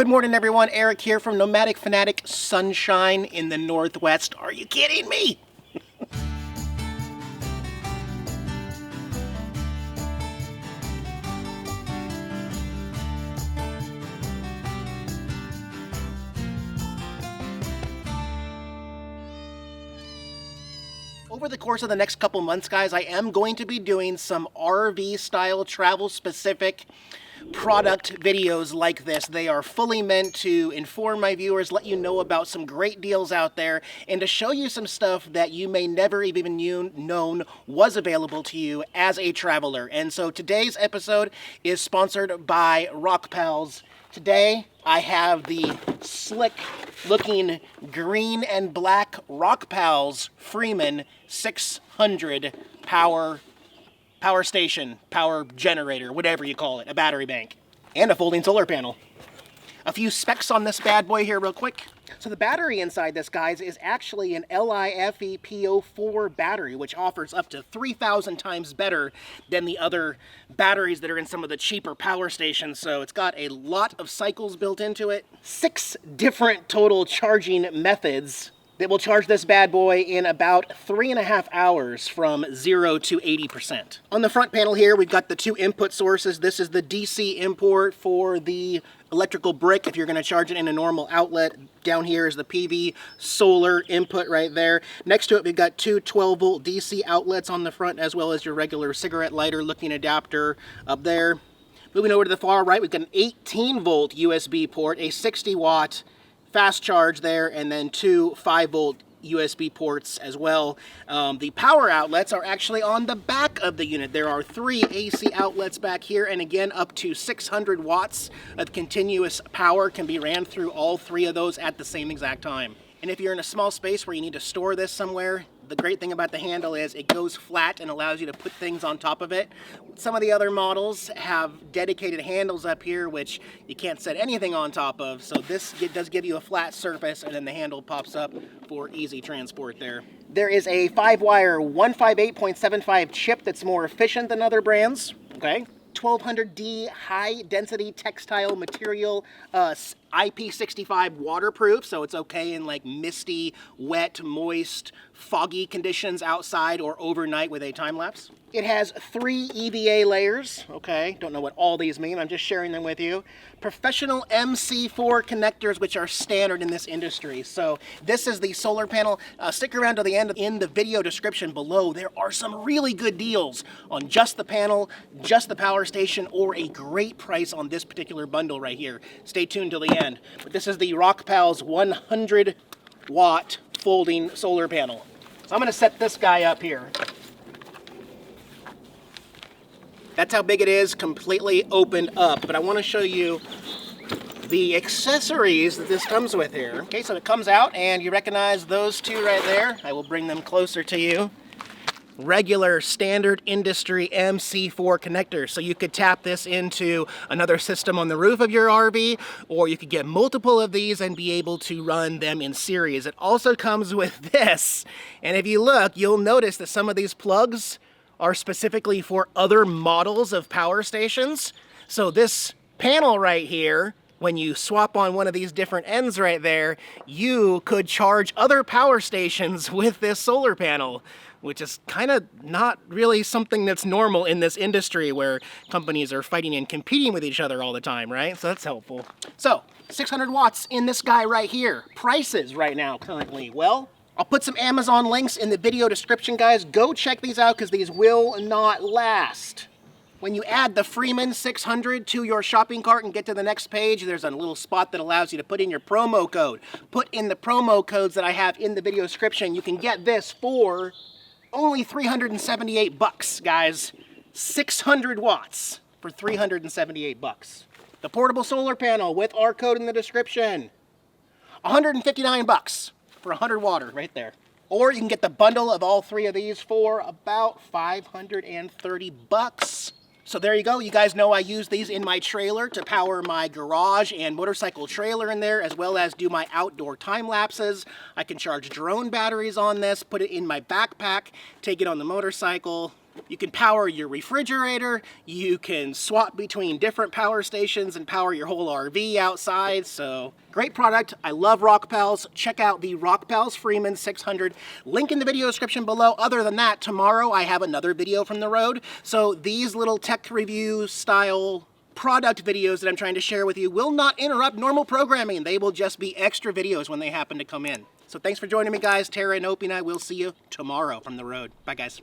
Good morning, everyone. Eric here from Nomadic Fanatic Sunshine in the Northwest. Are you kidding me? Over the course of the next couple months, guys, I am going to be doing some RV-style, travel-specific product videos like this. They are fully meant to inform my viewers, let you know about some great deals out there, and to show you some stuff that you may never even known was available to you as a traveler. And so today's episode is sponsored by Rockpals. Today, I have the slick-looking green and black Rockpals Freeman 600 power station, power generator, whatever you call it, a battery bank, and a folding solar panel. A few specs on this bad boy here real quick. So the battery inside this, guys, is actually an LiFePO4 battery, which offers up to 3,000 times better than the other batteries that are in some of the cheaper power stations. So it's got a lot of cycles built into it. 6 different total charging methods that will charge this bad boy in about 3.5 hours from 0 to 80%. On the front panel here, we've got the 2 input sources. This is the DC import for the electrical brick if you're going to charge it in a normal outlet. Down here is the PV solar input right there. Next to it, we've got 2 12-volt DC outlets on the front, as well as your regular cigarette lighter looking adapter up there. Moving over to the far right, we've got an 18-volt USB port, a 60-watt fast charge there, and then 2 5-volt USB ports as well. The power outlets are actually on the back of the unit. There are 3 AC outlets back here, and again, up to 600 watts of continuous power can be ran through all 3 of those at the same exact time. And if you're in a small space where you need to store this somewhere, the great thing about the handle is it goes flat and allows you to put things on top of it. Some of the other models have dedicated handles up here, which you can't set anything on top of. So this does give you a flat surface, and then the handle pops up for easy transport there. There is a 5-wire 158.75 chip that's more efficient than other brands. Okay. 1200D high-density textile material, Ip65 waterproof, so it's okay in like misty, wet, moist, foggy conditions outside or overnight with a time lapse. It has 3 EVA layers. Okay, don't know what all these mean, I'm just sharing them with you. Professional MC4 connectors, which are standard in this industry. So this is the solar panel. Stick around to the end. In the video description below, there are some really good deals on just the panel, just the power station, or a great price on this particular bundle right here. Stay tuned till the end. But this is the Rockpals 100-watt folding solar panel. So I'm going to set this guy up here. That's how big it is, completely opened up. But I want to show you the accessories that this comes with here. Okay, so it comes out, and you recognize those 2 right there. I will bring them closer to you. Regular standard industry MC4 connectors. So you could tap this into another system on the roof of your RV, or you could get multiple of these and be able to run them in series. It also comes with this. And if you look, you'll notice that some of these plugs are specifically for other models of power stations. So this panel right here, when you swap on one of these different ends right there, you could charge other power stations with this solar panel, which is kind of not really something that's normal in this industry where companies are fighting and competing with each other all the time, right? So that's helpful. So 600 watts in this guy right here. Prices right now currently, well, I'll put some Amazon links in the video description, guys. Go check these out because these will not last. When you add the Freeman 600 to your shopping cart and get to the next page, there's a little spot that allows you to put in your promo code. Put in the promo codes that I have in the video description. You can get this for only 378 bucks, guys. 600 watts for 378 bucks. The portable solar panel with our code in the description. 159 bucks. For 100 water right there. Or you can get the bundle of all 3 of these for about 530 bucks. So there you go. You guys know I use these in my trailer to power my garage and motorcycle trailer in there, as well as do my outdoor time lapses. I can charge drone batteries on this, put it in my backpack, take it on the motorcycle. You can power your refrigerator, you can swap between different power stations and power your whole RV outside, so great product. I love Rockpals. Check out the Rockpals Freeman 600. Link in the video description below. Other than that, tomorrow I have another video from the road, so these little tech review style product videos that I'm trying to share with you will not interrupt normal programming. They will just be extra videos when they happen to come in. So thanks for joining me, guys. Tara and Opie and I will see you tomorrow from the road. Bye, guys.